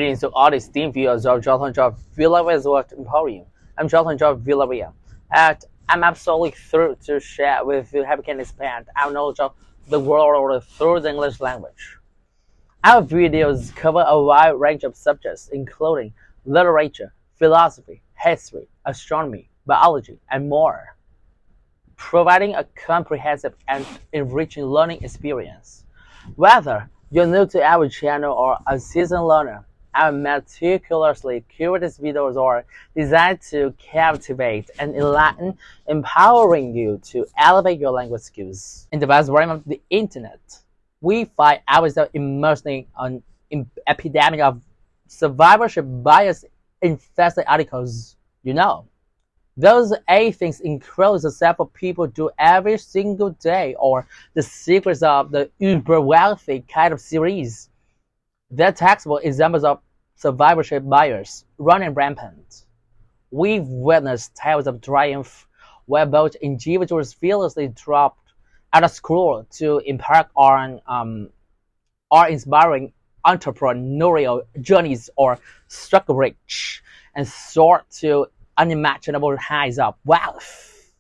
Greetings to all esteemed viewers of Jonathan Job Villavia's World Emporium. I'm Jonathan Job Villavia, and I'm absolutely thrilled to share with you how we can expand our knowledge of the world through the English language. Our videos cover a wide range of subjects, including literature, philosophy, history, astronomy, biology, and more, providing a comprehensive and enriching learning experience. Whether you're new to our channel or a seasoned learner, our meticulously curated videos are designed to captivate and enlighten, empowering you to elevate your language skills. In the vast realm of the internet, we find ourselves immersed in an epidemic of survivorship bias infested articles. Those 8 things incredible successful people do every single day, or the secrets of the uber wealthy kind of series. They're textbook examples of survivorship bias running rampant. We've witnessed tales of triumph where both individuals fearlessly dropped out of school to embark on inspiring entrepreneurial journeys, or struck rich and soared to unimaginable heights of wealth.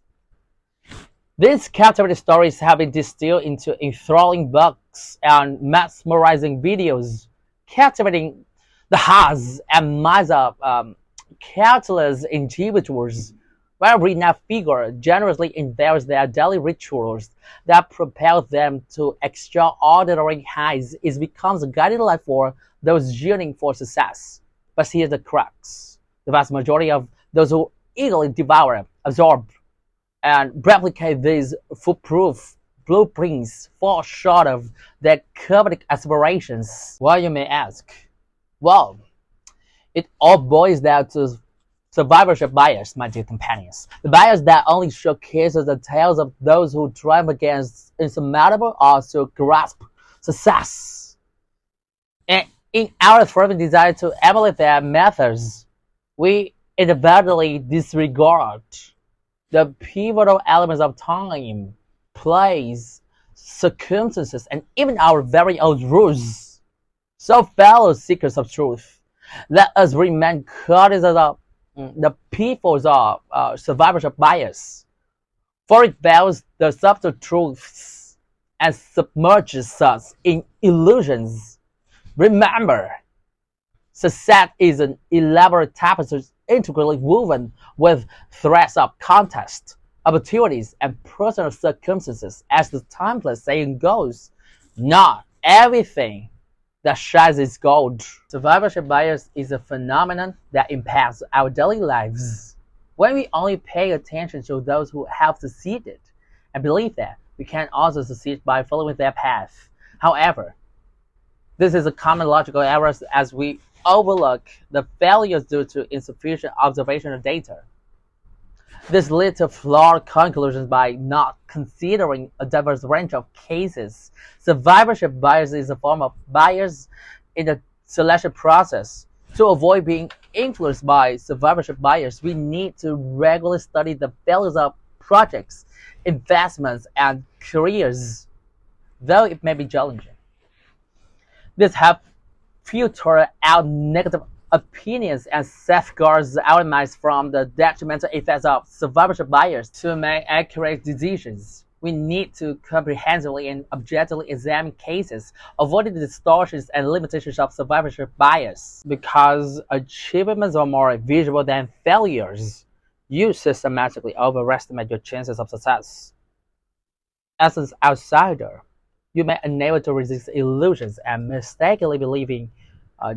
These captivating stories have been distilled into enthralling books and mesmerizing videos, captivating the hearts and minds of countless individuals, where renowned figure generously unveils their daily rituals that propel them to extraordinary heights. It becomes a guiding light for those yearning for success. But here's the crux: the vast majority of those who eagerly devour, absorb, and replicate these foolproof blueprints fall short of their coveted aspirations. Well, you may ask, well, it all boils down to survivorship bias, my dear companions. The bias that only showcases the tales of those who triumph against insurmountable odds to grasp success. And in our fervent desire to emulate their methods, we inadvertently disregard the pivotal elements of time, place, circumstances, and even our very own rules. So, fellow seekers of truth, let us remain cognizant of the pitfalls of survivorship bias, for it veils the subtle truths and submerges us in illusions. Remember, success is an elaborate tapestry integrally woven with threads of context, opportunities, and personal circumstances. As the timeless saying goes, not everything that shines is gold. Survivorship bias is a phenomenon that impacts our daily lives. When we only pay attention to those who have succeeded and believe that we can also succeed by following their path. However, this is a common logical error, as we overlook the failures due to insufficient observational data. This leads to flawed conclusions by not considering a diverse range of cases. Survivorship bias is a form of bias in the selection process. To avoid being influenced by survivorship bias, we need to regularly study the failures of projects, investments, and careers, though it may be challenging. This helps filter out negative opinions and safeguards our minds from the detrimental effects of survivorship bias. To make accurate decisions, we need to comprehensively and objectively examine cases, avoiding the distortions and limitations of survivorship bias. Because achievements are more visible than failures, you systematically overestimate your chances of success. As an outsider, you may be unable to resist illusions and mistakenly believing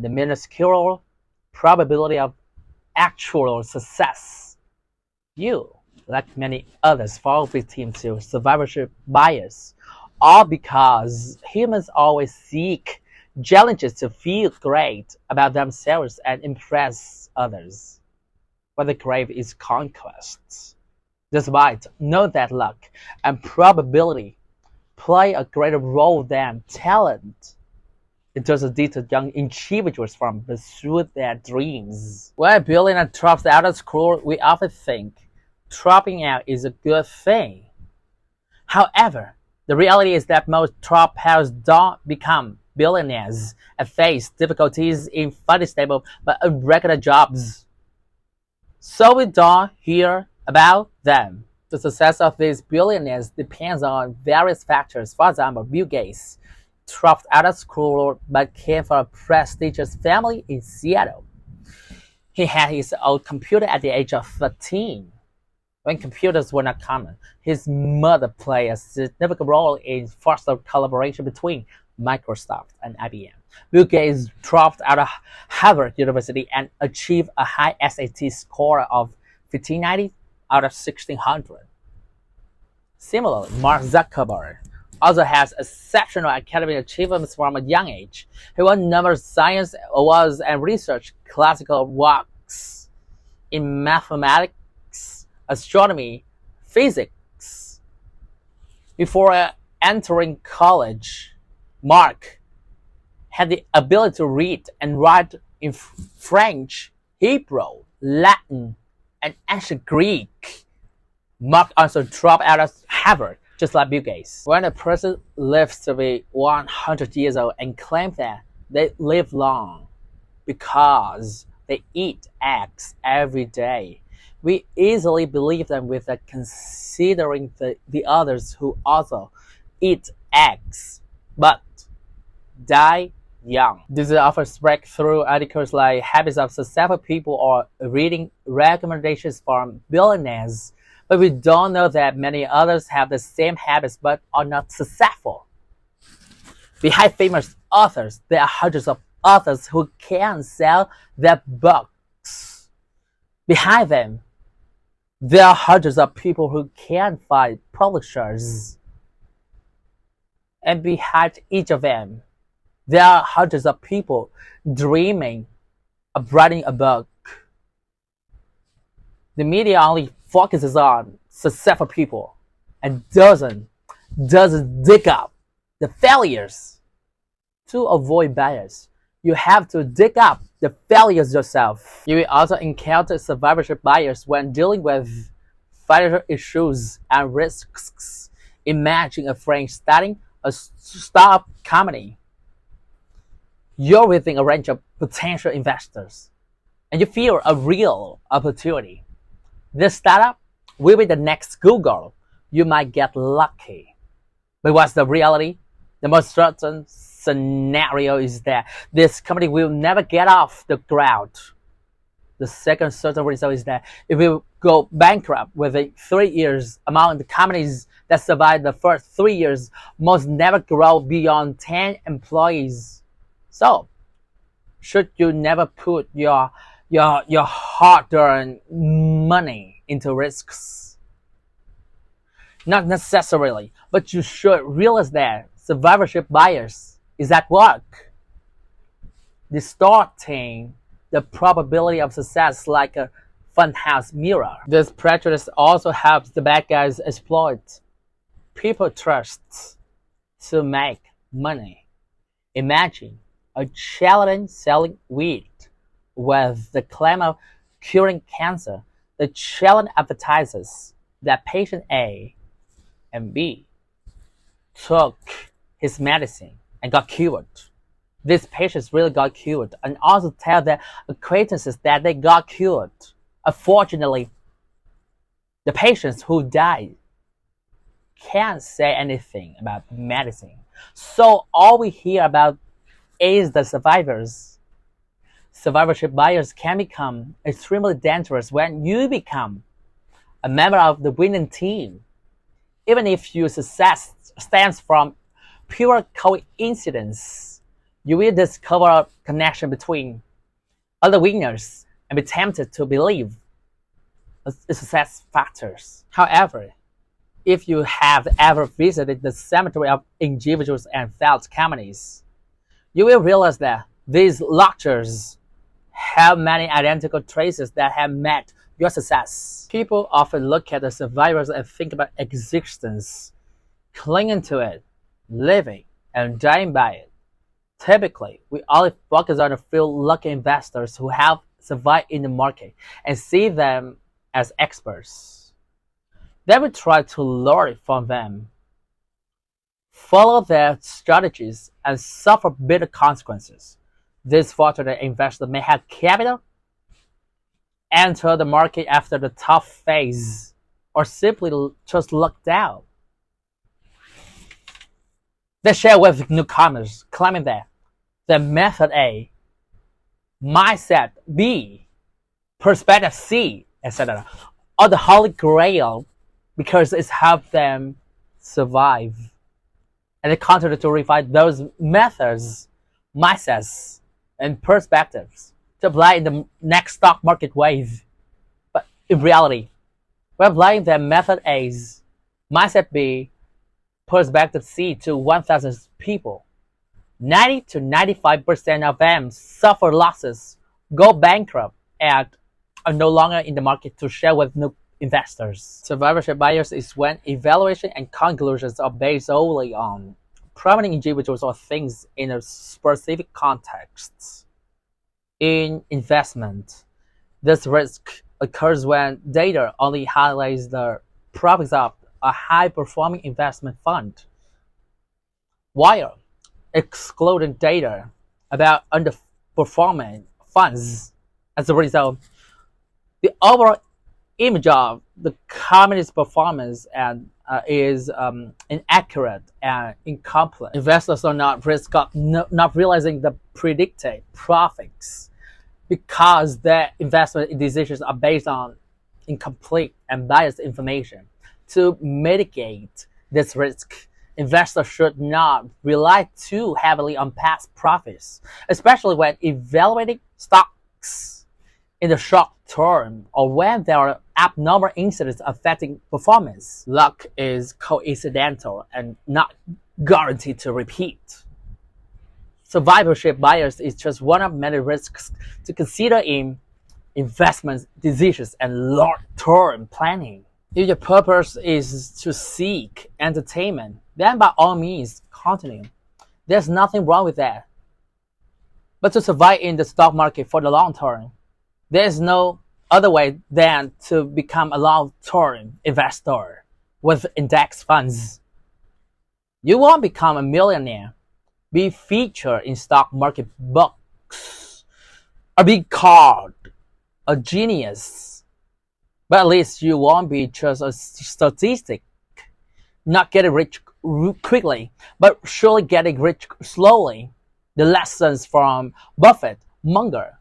the minuscule probability of actual success. You, like many others, fall victim to survivorship bias, all because humans always seek challenges to feel great about themselves and impress others. What they crave is conquest. Despite note that luck and probability play a greater role than talent, it doesn't deter young individuals from pursue their dreams. When building a drops out of school, we often think dropping out is a good thing. However, the reality is that most dropouts don't become billionaires and face difficulties in finding stable but irregular jobs. So we don't hear about them. The success of these billionaires depends on various factors. For example, Bill Gates dropped out of school but came from a prestigious family in Seattle. He had his own computer at the age of 13, when computers were not common. His mother played a significant role in fostering collaboration between Microsoft and IBM. Bill Gates dropped out of Harvard University and achieved a high SAT score of 1590 out of 1600. Similarly, Mark Zuckerberg also has exceptional academic achievements from a young age. He won numerous science awards and researched classical works in mathematics, astronomy, physics. Before entering college, Mark had the ability to read and write in French, Hebrew, Latin, and ancient Greek. Mark also dropped out of Harvard, just like Bill Gates. When a person lives to be 100 years old and claims that they live long because they eat eggs every day, we easily believe them without considering the others who also eat eggs but die young. This offers breakthrough articles like Habits of Successful People or reading recommendations from billionaires. But we don't know that many others have the same habits but are not successful. Behind famous authors, there are hundreds of authors who can sell their books. Behind them, there are hundreds of people who can find publishers. And behind each of them, there are hundreds of people dreaming of writing a book. The media only focuses on successful people and doesn't dig up the failures. To avoid bias, you have to dig up the failures yourself. You will also encounter survivorship bias when dealing with financial issues and risks. Imagine a friend starting a startup company. You're within a range of potential investors, and you feel a real opportunity. This startup will be the next Google. You might get lucky. But what's the reality? The most certain scenario is that this company will never get off the ground. The second certain result is that it will go bankrupt within 3 years. Among the companies that survive the first 3 years, most never grow beyond 10 employees. So, should you never put your hard-earned money into risks? Not necessarily, but you should realize that survivorship bias is at work, distorting the probability of success like a funhouse mirror. This prejudice also helps the bad guys exploit people trust to make money. Imagine a charlatan selling weed with the claim of curing cancer. The charlatan advertises that patient A and B took his medicine and got cured. These patients really got cured, and also tell their acquaintances that they got cured. Unfortunately, the patients who died can't say anything about medicine. So all we hear about is the survivors. Survivorship bias can become extremely dangerous when you become a member of the winning team. Even if your success stems from pure coincidence, you will discover a connection between other winners and be tempted to believe the success factors. However, if you have ever visited the cemetery of individuals and failed companies, you will realize that these lectures have many identical traces that have met your success. People often look at the survivors and think about existence, clinging to it, living, and dying by it. Typically, we only focus on a few lucky investors who have survived in the market and see them as experts. Then we try to learn from them. follow their strategies, and suffer bitter consequences. This fortunate investor may have capital, enter the market after the tough phase, or simply just lucked out. They share with newcomers, claiming that the method A, mindset B, perspective C, etc., are the holy grail because it's helped them survive. And they continue to refine those methods, mindsets, and perspectives to apply in the next stock market wave. But in reality, we're applying the method A's, mindset B, perspective C to 1,000 people. 90 to 95% of them suffer losses, go bankrupt, and are no longer in the market to share with new investors. Survivorship bias is when evaluation and conclusions are based solely on prominent individuals or things in a specific context. In investment, this risk occurs when data only highlights the profits of a high-performing investment fund, while excluding data about underperforming funds. As a result, the overall image of the company's performance is inaccurate and incomplete. Investors are not risk of not realizing the predicted profits because their investment decisions are based on incomplete and biased information. To mitigate this risk, investors should not rely too heavily on past profits, especially when evaluating stocks in the short term or when there are abnormal incidents affecting performance. Luck is coincidental and not guaranteed to repeat. Survivorship bias is just one of many risks to consider in investment decisions and long-term planning. If your purpose is to seek entertainment, then by all means continue. There's nothing wrong with that. But to survive in the stock market for the long term, there is no other way than to become a long-term investor with index funds. You won't become a millionaire, be featured in stock market books, or be called a genius. But at least you won't be just a statistic, not getting rich quickly, but surely getting rich slowly. The lessons from Buffett, Munger,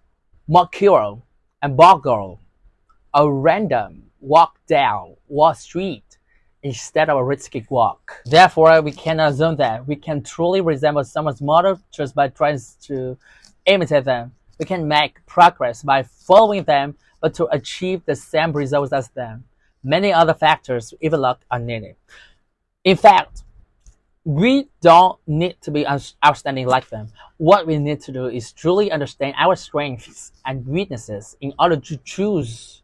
Mercurial, and Bogle: a random walk down Wall Street instead of a risky walk. Therefore, we can assume that we can truly resemble someone's model just by trying to imitate them. We can make progress by following them, but to achieve the same results as them, many other factors, even luck, are needed. In fact, we don't need to be outstanding like them. What we need to do is truly understand our strengths and weaknesses in order to choose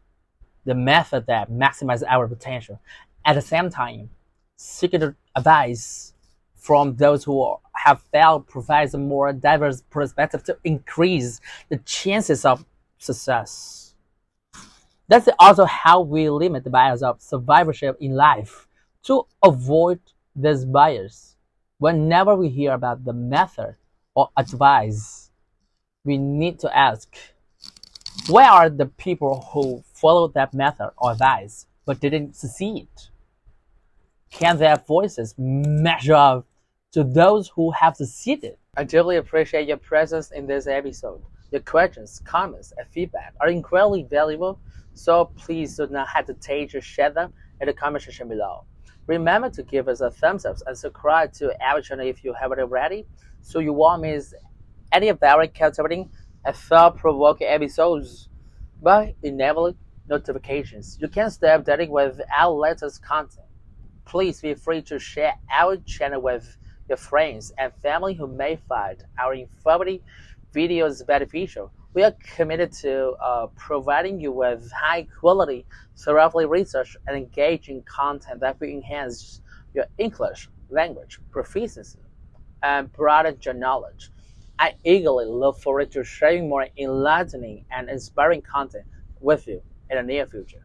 the method that maximizes our potential. At the same time, seeking advice from those who have failed provides a more diverse perspective to increase the chances of success. That's also how we limit the bias of survivorship in life. To avoid this bias, whenever we hear about the method or advice, we need to ask, where are the people who followed that method or advice but didn't succeed? Can their voices measure up to those who have succeeded? I deeply appreciate your presence in this episode. Your questions, comments, and feedback are incredibly valuable, so please do not hesitate to share them in the comment section below. Remember to give us a thumbs up and subscribe to our channel if you haven't already, so you won't miss any very captivating and thought-provoking episodes. By enabling notifications, you can stay updated with our latest content. Please feel free to share our channel with your friends and family who may find our informative videos beneficial. We are committed to providing you with high-quality, thoroughly researched, and engaging content that will enhance your English language proficiency and broaden your knowledge. I eagerly look forward to sharing more enlightening and inspiring content with you in the near future.